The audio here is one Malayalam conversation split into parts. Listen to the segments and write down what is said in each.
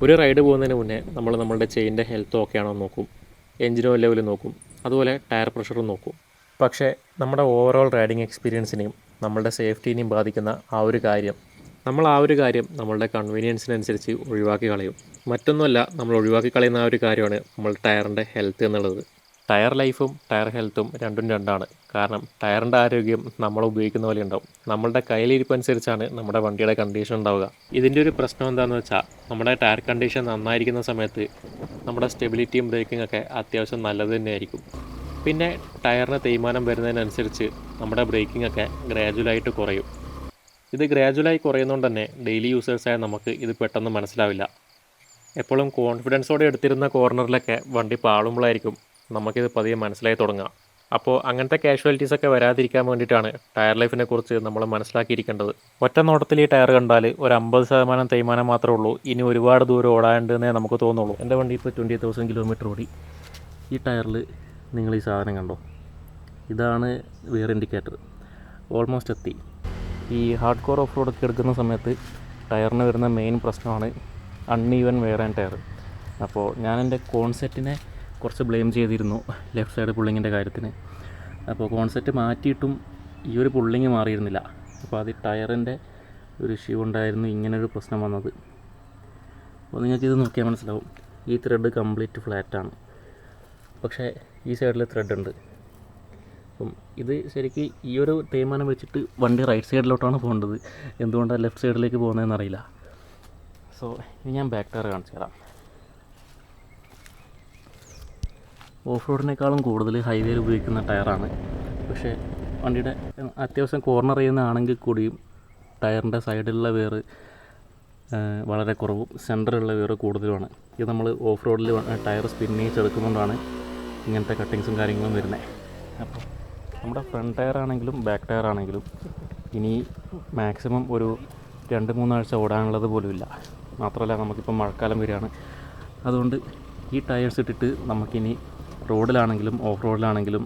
ഒരു റൈഡ് പോകുന്നതിന് മുന്നേ നമ്മൾ നമ്മളുടെ ചെയിൻ്റെ ഹെൽത്ത് ഓക്കെ ആണോ എന്ന് നോക്കും, എഞ്ചിൻ ഓയിൽ ലെവൽ നോക്കും, അതുപോലെ ടയർ പ്രഷറും നോക്കും. പക്ഷേ നമ്മുടെ ഓവറോൾ റൈഡിങ് എക്സ്പീരിയൻസിനെയും നമ്മളുടെ സേഫ്റ്റീനെയും ബാധിക്കുന്ന ആ ഒരു കാര്യം നമ്മളുടെ കൺവീനിയൻസിനനുസരിച്ച് ഒഴിവാക്കി കളയും. മറ്റൊന്നുമല്ല, നമ്മൾ ഒഴിവാക്കി കളയുന്ന ആ ഒരു കാര്യമാണ് നമ്മളുടെ ടയറിൻ്റെ ഹെൽത്ത് എന്നുള്ളത്. ടയർ ലൈഫും ടയർ ഹെൽത്തും രണ്ടും രണ്ടാണ്. കാരണം ടയറിൻ്റെ ആരോഗ്യം നമ്മൾ ഉപയോഗിക്കുന്ന പോലെ ഉണ്ടാവും. നമ്മളുടെ കയ്യിലിരിപ്പനുസരിച്ചാണ് നമ്മുടെ വണ്ടിയുടെ കണ്ടീഷൻ ഉണ്ടാവുക. ഇതിൻ്റെ ഒരു പ്രശ്നം എന്താണെന്ന് വെച്ചാൽ, നമ്മുടെ ടയർ കണ്ടീഷൻ നന്നായിരിക്കുന്ന സമയത്ത് നമ്മുടെ സ്റ്റെബിലിറ്റിയും ബ്രേക്കിംഗ് ഒക്കെ അത്യാവശ്യം നല്ലത് തന്നെയായിരിക്കും. പിന്നെ ടയറിന് തേയ്മാനം വരുന്നതിനനുസരിച്ച് നമ്മുടെ ബ്രേക്കിംഗ് ഒക്കെ ഗ്രാജുവലായിട്ട് കുറയും. ഇത് ഗ്രാജുവലായി കുറയുന്നതുകൊണ്ട് തന്നെ ഡെയിലി യൂസേഴ്സായ നമുക്ക് ഇത് പെട്ടെന്ന് മനസ്സിലാവില്ല. എപ്പോഴും കോൺഫിഡൻസോടെ എടുത്തിരുന്ന കോർണറിലൊക്കെ വണ്ടി പാളുമ്പോഴായിരിക്കും നമുക്കിത് പതിയെ മനസ്സിലായി തുടങ്ങുക. അപ്പോൾ അങ്ങനത്തെ കാഷ്വാലിറ്റീസൊക്കെ വരാതിരിക്കാൻ വേണ്ടിയിട്ടാണ് ടയർ ലൈഫിനെ കുറിച്ച് നമ്മൾ മനസ്സിലാക്കിയിരിക്കേണ്ടത്. ഒറ്റ നോട്ടത്തിൽ ഈ ടയർ കണ്ടാൽ ഒരു 50% തേയ്മാനം മാത്രമേ ഉള്ളൂ, ഇനി ഒരുപാട് ദൂരം ഓടാനുണ്ടെന്നേ നമുക്ക് തോന്നുള്ളൂ. എൻ്റെ വണ്ടി ഇപ്പോൾ 20,000 കിലോമീറ്റർ ഓടി. ഈ ടയറിൽ നിങ്ങൾ ഈ സാധനം കണ്ടോ? ഇതാണ് വിയർ ഇൻഡിക്കേറ്റർ. ഓൾമോസ്റ്റ് എത്തി. ഈ ഹാർഡ് കോർ ഓഫ് റോഡൊക്കെ എടുക്കുന്ന സമയത്ത് ടയറിന് വരുന്ന മെയിൻ പ്രശ്നമാണ് അൺഈവൻ വെയർ ആൻഡ് ടയർ. അപ്പോൾ ഞാൻ എൻ്റെ കോൺസെറ്റിനെ കുറച്ച് ബ്ലെയിം ചെയ്തിരുന്നു ലെഫ്റ്റ് സൈഡ് പുള്ളിങ്ങിൻ്റെ കാര്യത്തിന്. അപ്പോൾ കോൺസെറ്റ് മാറ്റിയിട്ടും ഈ ഒരു പുള്ളിങ് മാറിയിരുന്നില്ല. അപ്പോൾ അത് ടയറിൻ്റെ ഒരു ഇഷ്യൂ ഉണ്ടായിരുന്നു ഇങ്ങനൊരു പ്രശ്നം വന്നത്. അപ്പോൾ നിങ്ങൾക്കിത് നോക്കിയാൽ മനസ്സിലാവും, ഈ ത്രെഡ് കംപ്ലീറ്റ് ഫ്ലാറ്റാണ്, പക്ഷേ ഈ സൈഡിൽ ത്രെഡ് ഉണ്ട്. അപ്പം ഇത് ശരിക്കും ഈ ഒരു തേയ്മാനം വെച്ചിട്ട് വണ്ടി റൈറ്റ് സൈഡിലോട്ടാണ് പോകേണ്ടത്, എന്തുകൊണ്ടാണ് ലെഫ്റ്റ് സൈഡിലേക്ക് പോകുന്നതെന്ന് അറിയില്ല. സോ ഇനി ഞാൻ ബാക്ക് ടയർ കാണിച്ചു തരാം. ഓഫ് റോഡിനേക്കാളും കൂടുതൽ ഹൈവേയിൽ ഉപയോഗിക്കുന്ന ടയറാണ്. പക്ഷേ വണ്ടിയുടെ അത്യാവശ്യം കോർണർ ചെയ്യുന്നതാണെങ്കിൽ കൂടിയും ടയറിൻ്റെ സൈഡിലുള്ള വെയർ വളരെ കുറവും സെൻറ്ററിലുള്ള വെയർ കൂടുതലുമാണ്. ഇത് നമ്മൾ ഓഫ് റോഡിൽ ടയർ സ്പിന്നേച്ചെടുക്കുന്നതുകൊണ്ടാണ് ഇങ്ങനത്തെ കട്ടിങ്സും കാര്യങ്ങളും വരുന്നത്. അപ്പോൾ നമ്മുടെ ഫ്രണ്ട് ടയർ ആണെങ്കിലും ബാക്ക് ടയർ ആണെങ്കിലും ഇനി മാക്സിമം ഒരു 2-3 ആഴ്ച ഓടാനുള്ളത് പോലുമില്ല. മാത്രമല്ല നമുക്കിപ്പോൾ മഴക്കാലം വരികയാണ്. അതുകൊണ്ട് ഈ ടയേഴ്സ് ഇട്ടിട്ട് നമുക്കിനി റോഡിലാണെങ്കിലും ഓഫ് റോഡിലാണെങ്കിലും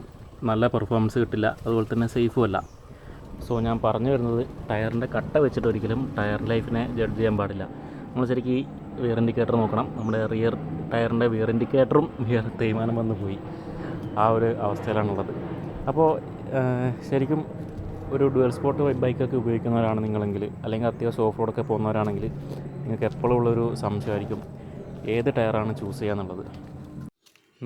നല്ല പെർഫോമൻസ് കിട്ടില്ല, അതുപോലെ തന്നെ സേഫും അല്ല. സോ ഞാൻ പറഞ്ഞു വരുന്നത്, ടയറിൻ്റെ കട്ട വെച്ചിട്ട് ഒരിക്കലും ടയർ ലൈഫിനെ ജഡ്ജ് ചെയ്യാൻ പാടില്ല. നമ്മൾ ശരിക്കും ഈ വിയർ ഇൻഡിക്കേറ്റർ നോക്കണം. നമ്മുടെ റിയർ ടയറിൻ്റെ വിയർ ഇൻഡിക്കേറ്ററും തേയ്മാനം വന്ന് പോയി, ആ ഒരു അവസ്ഥയിലാണുള്ളത്. അപ്പോൾ ശരിക്കും ഒരു ഡുവൽ സ്പോട്ട് ബൈക്കൊക്കെ ഉപയോഗിക്കുന്നവരാണ് നിങ്ങളെങ്കിൽ, അല്ലെങ്കിൽ അത്യാവശ്യം ഓഫ് റോഡൊക്കെ പോകുന്നവരാണെങ്കിൽ നിങ്ങൾക്ക് എപ്പോഴും ഉള്ളൊരു സംശയമായിരിക്കും ഏത് ടയറാണ് ചൂസ് ചെയ്യുക എന്നുള്ളത്.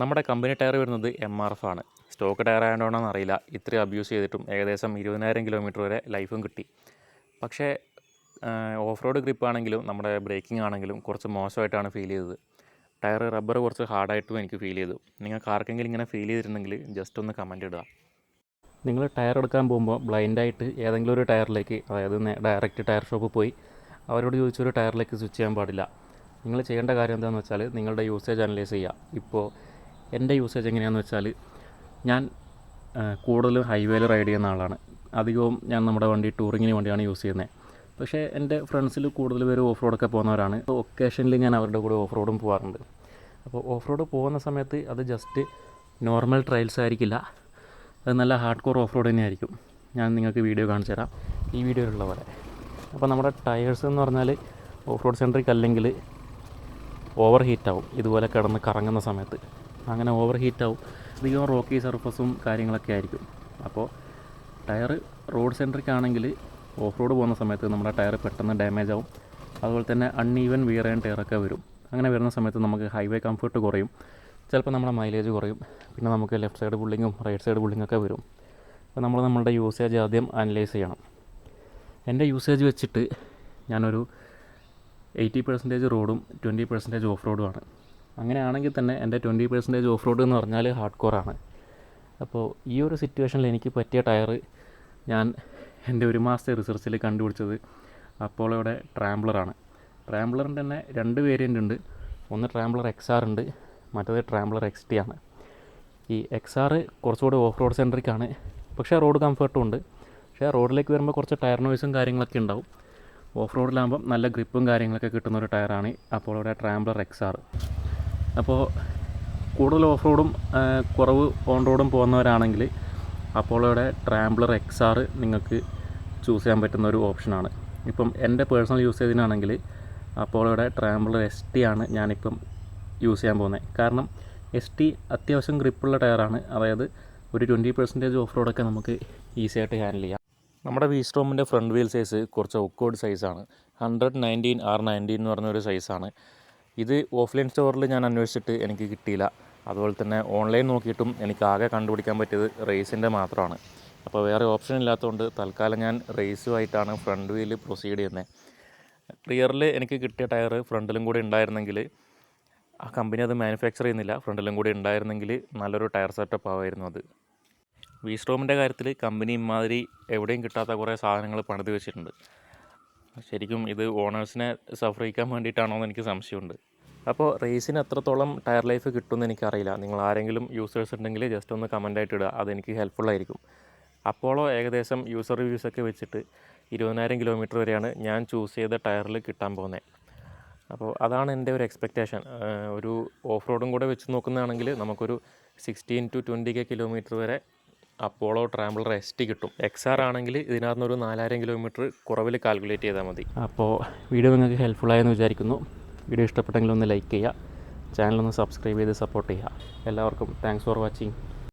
നമ്മുടെ കമ്പനി ടയർ വരുന്നത് MRF ആണ്. സ്റ്റോക്ക് ടയർ ആയതുകൊണ്ടാണെന്ന് അറിയില്ല, ഇത്രയും അബ്യൂസ് ചെയ്തിട്ടും ഏകദേശം 20,000 കിലോമീറ്റർ വരെ ലൈഫും കിട്ടി. പക്ഷേ ഓഫ് റോഡ് ഗ്രിപ്പ് ആണെങ്കിലും നമ്മുടെ ബ്രേക്കിംഗ് ആണെങ്കിലും കുറച്ച് മോശമായിട്ടാണ് ഫീൽ ചെയ്തത്. ടയർ റബ്ബർ കുറച്ച് ഹാർഡായിട്ടും എനിക്ക് ഫീൽ ചെയ്തു. നിങ്ങൾക്ക് ആർക്കെങ്കിലും ഇങ്ങനെ ഫീൽ ചെയ്തിട്ടുണ്ടെങ്കിൽ ജസ്റ്റ് ഒന്ന് കമൻറ്റ് ഇടുക. നിങ്ങൾ ടയർ എടുക്കാൻ പോകുമ്പോൾ ബ്ലൈൻഡായിട്ട് ഏതെങ്കിലും ഒരു ടയറിലേക്ക്, അതായത് ഡയറക്റ്റ് ടയർ ഷോപ്പിൽ പോയി അവരോട് ചോദിച്ചൊരു ടയറിലേക്ക് സ്വിച്ച് ചെയ്യാൻ പാടില്ല. നിങ്ങൾ ചെയ്യേണ്ട കാര്യം എന്താണെന്ന് വെച്ചാൽ നിങ്ങളുടെ യൂസേജ് അനലൈസ് ചെയ്യുക. ഇപ്പോൾ എൻ്റെ യൂസേജ് എങ്ങനെയാണെന്ന് വെച്ചാൽ, ഞാൻ കൂടുതലും ഹൈവേയിൽ റൈഡ് ചെയ്യുന്ന ആളാണ്. അധികവും ഞാൻ നമ്മുടെ വണ്ടി ടൂറിങ്ങിന് വേണ്ടിയാണ് യൂസ് ചെയ്യുന്നത്. പക്ഷേ എൻ്റെ ഫ്രണ്ട്സിൽ കൂടുതൽ പേര് ഓഫ് റോഡൊക്കെ പോകുന്നവരാണ്. അപ്പോൾ ഒക്കേഷനിൽ ഞാൻ അവരുടെ കൂടെ ഓഫ് റോഡും പോകാറുണ്ട്. അപ്പോൾ ഓഫ് റോഡ് പോകുന്ന സമയത്ത് അത് ജസ്റ്റ് നോർമൽ ട്രയൽസ് ആയിരിക്കില്ല, അത് നല്ല ഹാർഡ് കോർ ഓഫ് റോഡ് തന്നെയായിരിക്കും. ഞാൻ നിങ്ങൾക്ക് വീഡിയോ കാണിച്ചു തരാം, ഈ വീഡിയോയിലുള്ള പോലെ. അപ്പോൾ നമ്മുടെ ടയേഴ്സ് എന്ന് പറഞ്ഞാൽ ഓഫ് റോഡ് സെൻട്രിക് അല്ലെങ്കിൽ ഓവർ ഹീറ്റാവും, ഇതുപോലെ കിടന്ന് കറങ്ങുന്ന സമയത്ത്. അങ്ങനെ ഓവർ ഹീറ്റാവും, അധികം റോക്കി സർഫസും കാര്യങ്ങളൊക്കെ ആയിരിക്കും. അപ്പോൾ ടയർ റോഡ് സെൻട്രിക് ആണെങ്കിൽ ഓഫ് റോഡ് പോകുന്ന സമയത്ത് നമ്മുടെ ടയർ പെട്ടെന്ന് ഡാമേജ് ആവും. അതുപോലെ തന്നെ അൺഈവൻ വിയർ ആൻഡ് ടയറൊക്കെ വരും. അങ്ങനെ വരുന്ന സമയത്ത് നമുക്ക് ഹൈവേ കംഫർട്ട് കുറയും, ചിലപ്പോൾ നമ്മുടെ മൈലേജ് കുറയും. പിന്നെ നമുക്ക് ലെഫ്റ്റ് സൈഡ് പുള്ളിങ്ങും റൈറ്റ് സൈഡ് പുള്ളിങ്ങൊക്കെ വരും. അപ്പോൾ നമ്മൾ നമ്മളുടെ യൂസേജ് ആദ്യം അനലൈസ് ചെയ്യണം. എൻ്റെ യൂസേജ് വെച്ചിട്ട് ഞാനൊരു 80% റോഡും 20% ഓഫ് റോഡുമാണ്. അങ്ങനെയാണെങ്കിൽ തന്നെ എൻ്റെ 20% ഓഫ് റോഡ് എന്ന് പറഞ്ഞാൽ ഹാർഡ് കോറാണ്. അപ്പോൾ ഈ ഒരു സിറ്റുവേഷനിൽ എനിക്ക് പറ്റിയ ടയർ ഞാൻ എൻ്റെ 1 മാസത്തെ റിസർച്ചിൽ കണ്ടുപിടിച്ചത് അപ്പോളോയുടെ ട്രാംബ്ലറാണ്. ട്രാംബ്ലറിൻ്റെ തന്നെ 2 വേരിയൻ്റ് ഉണ്ട്. ഒന്ന് ട്രാംബ്ലർ XR ഉണ്ട്, മറ്റേത് ട്രാംബ്ലർ XT ആണ്. ഈ XR കുറച്ചുകൂടി ഓഫ് റോഡ് സെൻട്രിക് ആണ്, പക്ഷേ റോഡ് കംഫർട്ടും ഉണ്ട്. പക്ഷേ റോഡിലേക്ക് വരുമ്പോൾ കുറച്ച് ടയർ നോയ്സും കാര്യങ്ങളൊക്കെ ഉണ്ടാവും. ഓഫ് റോഡിലാകുമ്പം നല്ല ഗ്രിപ്പും കാര്യങ്ങളൊക്കെ കിട്ടുന്ന ഒരു ടയറാണ് അപ്പോളോയുടെ ട്രാംബ്ലർ XR. അപ്പോൾ കൂടുതൽ ഓഫ് റോഡും കുറവ് ഓൺ റോഡും പോകുന്നവരാണെങ്കിൽ അപ്പോളോയുടെ ട്രാംബ്ലർ XR നിങ്ങൾക്ക് ചൂസ് ചെയ്യാൻ പറ്റുന്ന ഒരു ഓപ്ഷനാണ്. ഇപ്പം എൻ്റെ പേഴ്സണൽ യൂസേജിനാണെങ്കിൽ അപ്പോളോയുടെ ട്രാംബ്ലർ ST ആണ് ഞാനിപ്പം യൂസ് ചെയ്യാൻ പോകുന്നത്. കാരണം ST അത്യാവശ്യം ഗ്രിപ്പുള്ള ടയറാണ്. അതായത് ഒരു 20% ഓഫ് റോഡൊക്കെ നമുക്ക് ഈസി ആയിട്ട് ഹാൻഡിൽ ചെയ്യാം. നമ്മുടെ V-Stormൻ്റെ ഫ്രണ്ട് വീൽ സൈസ് കുറച്ച് ഓക്വേർഡ് സൈസാണ്. 119R19 എന്ന് പറഞ്ഞൊരു സൈസാണ്. ഇത് ഓഫ്ലൈൻ സ്റ്റോറിൽ ഞാൻ അന്വേഷിച്ചിട്ട് എനിക്ക് കിട്ടിയില്ല. അതുപോലെ തന്നെ ഓൺലൈൻ നോക്കിയിട്ടും എനിക്ക് ആകെ കണ്ടുപിടിക്കാൻ പറ്റിയത് റേസിൻ്റെ മാത്രമാണ്. അപ്പോൾ വേറെ ഓപ്ഷൻ ഇല്ലാത്തതുകൊണ്ട് തൽക്കാലം ഞാൻ റേസുമായിട്ടാണ് ഫ്രണ്ട് വീൽ പ്രൊസീഡ് ചെയ്യുന്നത്. റിയറിൽ എനിക്ക് കിട്ടിയ ടയർ ഫ്രണ്ടിലും കൂടി ഉണ്ടായിരുന്നെങ്കിൽ, ആ കമ്പനി അത് മാനുഫാക്ചർ ചെയ്യുന്നില്ല, ഫ്രണ്ടിലും കൂടി ഉണ്ടായിരുന്നെങ്കിൽ നല്ലൊരു ടയർ സെറ്റപ്പ് ആവുമായിരുന്നു അത്. V-Stormൻ്റെ കാര്യത്തിൽ കമ്പനി ഇമാതിരി എവിടെയും കിട്ടാത്ത കുറേ സാധനങ്ങൾ പണിത് വെച്ചിട്ടുണ്ട്. ശരിക്കും ഇത് ഓണേഴ്സിനെ സഫറിക്കാൻ വേണ്ടിയിട്ടാണോ എന്ന് എനിക്ക് സംശയമുണ്ട്. അപ്പോൾ റേസിന് എത്രത്തോളം ടയർ ലൈഫ് കിട്ടുമെന്ന് എനിക്കറിയില്ല. നിങ്ങൾ ആരെങ്കിലും യൂസേഴ്സ് ഉണ്ടെങ്കിൽ ജസ്റ്റ് ഒന്ന് കമൻ്റായിട്ട് ഇടുക, അതെനിക്ക് ഹെൽപ്ഫുള്ളായിരിക്കും. അപ്പോളോ ഏകദേശം യൂസർ റിവ്യൂസൊക്കെ വെച്ചിട്ട് 20,000 കിലോമീറ്റർ വരെയാണ് ഞാൻ ചൂസ് ചെയ്ത ടയറിൽ കിട്ടാൻ പോകുന്നത്. അപ്പോൾ അതാണ് എൻ്റെ ഒരു എക്സ്പെക്റ്റേഷൻ. ഒരു ഓഫ് റോഡും കൂടെ വെച്ച് നോക്കുന്നതാണെങ്കിൽ നമുക്കൊരു 16 to 20K കിലോമീറ്റർ വരെ അപ്പോളോ ട്രാംബ്ലർ ST കിട്ടും. XR ആണെങ്കിൽ ഇതിനകത്തുനിന്നൊരു 4,000 കിലോമീറ്റർ കുറവിൽ കാൽക്കുലേറ്റ് ചെയ്താൽ മതി. അപ്പോൾ വീഡിയോ നിങ്ങൾക്ക് ഹെൽപ്ഫുള്ളായെന്ന് വിചാരിക്കുന്നു. വീഡിയോ ഇഷ്ടപ്പെട്ടെങ്കിൽ ഒന്ന് ലൈക്ക് ചെയ്യുക, ചാനലൊന്ന് സബ്സ്ക്രൈബ് ചെയ്ത് സപ്പോർട്ട് ചെയ്യുക. എല്ലാവർക്കും താങ്ക്സ് ഫോർ വാച്ചിങ്.